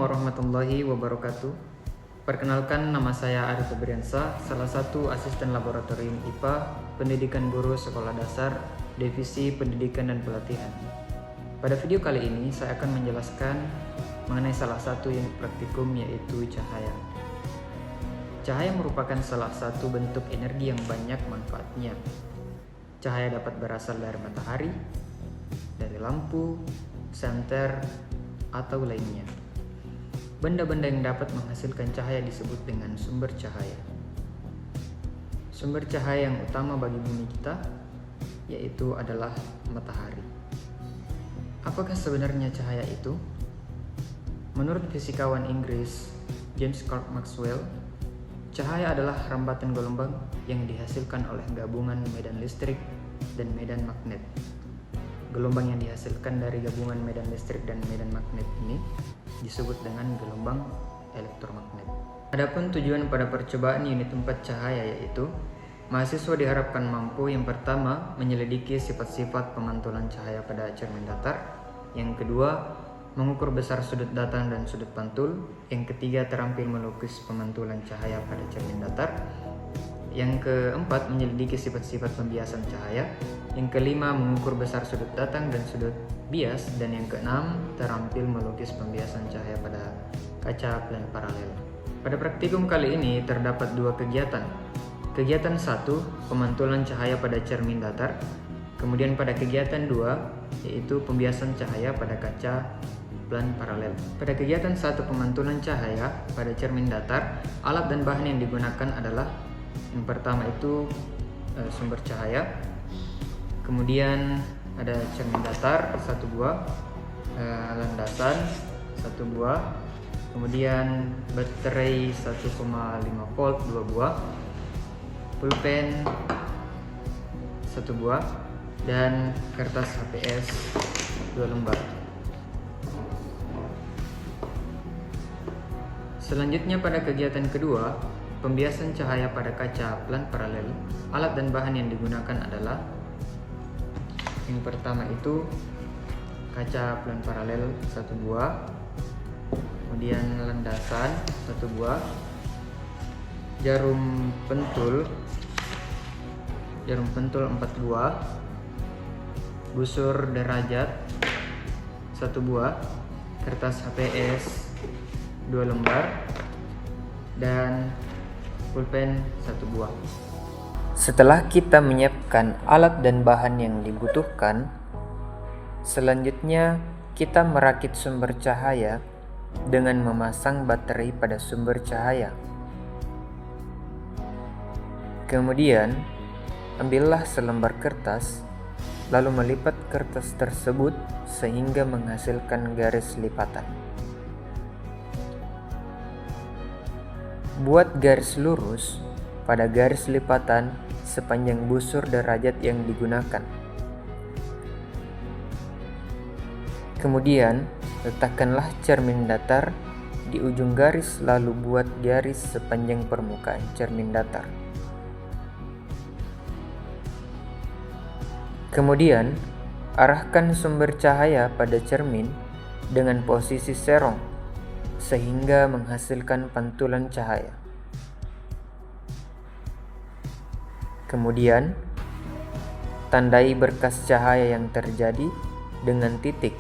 warahmatullahi wabarakatuh. Perkenalkan, nama saya Arif Febriansa, salah satu asisten laboratorium IPA Pendidikan Guru Sekolah Dasar Divisi Pendidikan dan Pelatihan. Pada video kali ini saya akan menjelaskan mengenai salah satu unit praktikum, yaitu cahaya. Cahaya merupakan salah satu bentuk energi yang banyak manfaatnya. Cahaya dapat berasal dari matahari, dari lampu, senter, atau lainnya. Benda-benda yang dapat menghasilkan cahaya disebut dengan sumber cahaya. Sumber cahaya yang utama bagi bumi kita yaitu adalah matahari. Apakah sebenarnya cahaya itu? Menurut fisikawan Inggris James Clerk Maxwell, cahaya adalah rambatan gelombang yang dihasilkan oleh gabungan medan listrik dan medan magnet. Gelombang yang dihasilkan dari gabungan medan listrik dan medan magnet ini disebut dengan gelombang elektromagnet. Adapun tujuan pada percobaan unit 4 cahaya yaitu mahasiswa diharapkan mampu yang pertama menyelidiki sifat-sifat pemantulan cahaya pada cermin datar, yang kedua mengukur besar sudut datang dan sudut pantul, yang ketiga terampil melukis pemantulan cahaya pada cermin datar, yang keempat menyelidiki sifat-sifat pembiasan cahaya, yang kelima mengukur besar sudut datang dan sudut bias, dan yang keenam terampil melukis pembiasan cahaya pada kaca plan paralel. Pada praktikum kali ini terdapat dua kegiatan. Kegiatan 1, pemantulan cahaya pada cermin datar. Kemudian pada kegiatan 2, yaitu pembiasan cahaya pada kaca plan paralel. Pada kegiatan 1, pemantulan cahaya pada cermin datar, alat dan bahan yang digunakan adalah yang pertama itu sumber cahaya, kemudian ada cermin datar 1 buah, landasan 1 buah, kemudian baterai 1,5 volt 2 buah, pulpen 1 buah, dan kertas HPS 2 lembar. Selanjutnya pada kegiatan kedua, pembiasan cahaya pada kaca plan paralel, alat dan bahan yang digunakan adalah yang pertama itu kaca plan paralel 1 buah, kemudian landasan 1 buah, jarum pentul 4 buah, busur derajat 1 buah, kertas HPS 2 lembar, dan pulpen 1 buah. Setelah kita menyiapkan alat dan bahan yang dibutuhkan, selanjutnya kita merakit sumber cahaya dengan memasang baterai pada sumber cahaya. Kemudian, ambillah selembar kertas, lalu melipat kertas tersebut sehingga menghasilkan garis lipatan. Buat garis lurus pada garis lipatan sepanjang busur derajat yang digunakan. Kemudian, letakkanlah cermin datar di ujung garis, lalu buat garis sepanjang permukaan cermin datar. Kemudian, arahkan sumber cahaya pada cermin dengan posisi serong sehingga menghasilkan pantulan cahaya. Kemudian, tandai berkas cahaya yang terjadi dengan titik,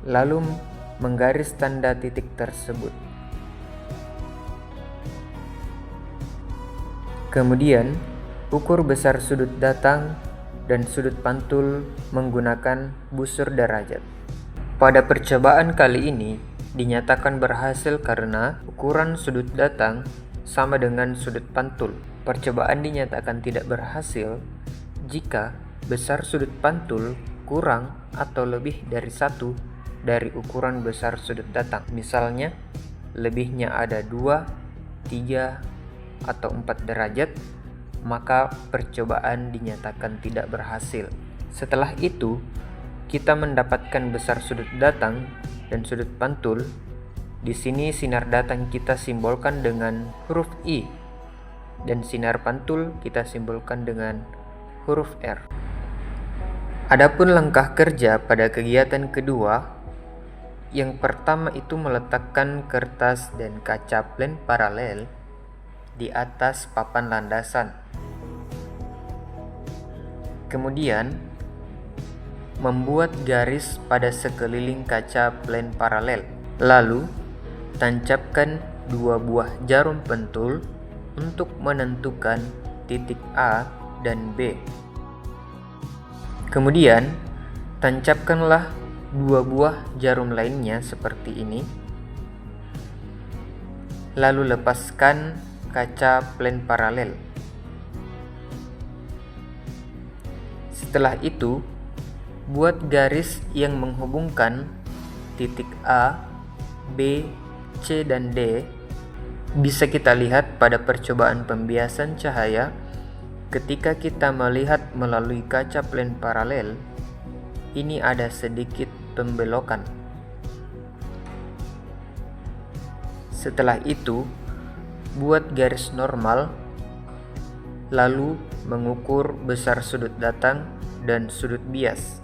lalu menggaris tanda titik tersebut. Kemudian, ukur besar sudut datang dan sudut pantul menggunakan busur derajat. Pada percobaan kali ini dinyatakan berhasil karena ukuran sudut datang sama dengan sudut pantul. Percobaan dinyatakan tidak berhasil jika besar sudut pantul kurang atau lebih dari 1 dari ukuran besar sudut datang. Misalnya, lebihnya ada 2, 3, atau 4 derajat, maka percobaan dinyatakan tidak berhasil. Setelah itu, kita mendapatkan besar sudut datang dan sudut pantul. Di sini sinar datang kita simbolkan dengan huruf I dan sinar pantul kita simbolkan dengan huruf R. Adapun langkah kerja pada kegiatan kedua, Yang pertama itu meletakkan kertas dan kaca plan paralel di atas papan landasan. Kemudian, membuat garis pada sekeliling kaca plan paralel. Lalu, tancapkan 2 buah jarum pentul untuk menentukan titik A dan B. Kemudian, tancapkanlah 2 buah jarum lainnya seperti ini. Lalu lepaskan kaca plan paralel. Setelah itu, buat garis yang menghubungkan titik A, B, C, dan D. Bisa kita lihat pada percobaan pembiasan cahaya ketika kita melihat melalui kaca plan paralel. Ini ada sedikit pembelokan. Setelah itu, buat garis normal, lalu mengukur besar sudut datang dan sudut bias.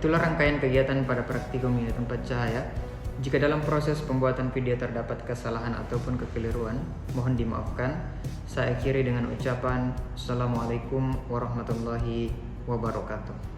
Itulah rangkaian kegiatan pada praktikum unit 4 cahaya. Jika dalam proses pembuatan video terdapat kesalahan ataupun kekeliruan, mohon dimaafkan. Saya akhiri dengan ucapan Assalamualaikum warahmatullahi wabarakatuh.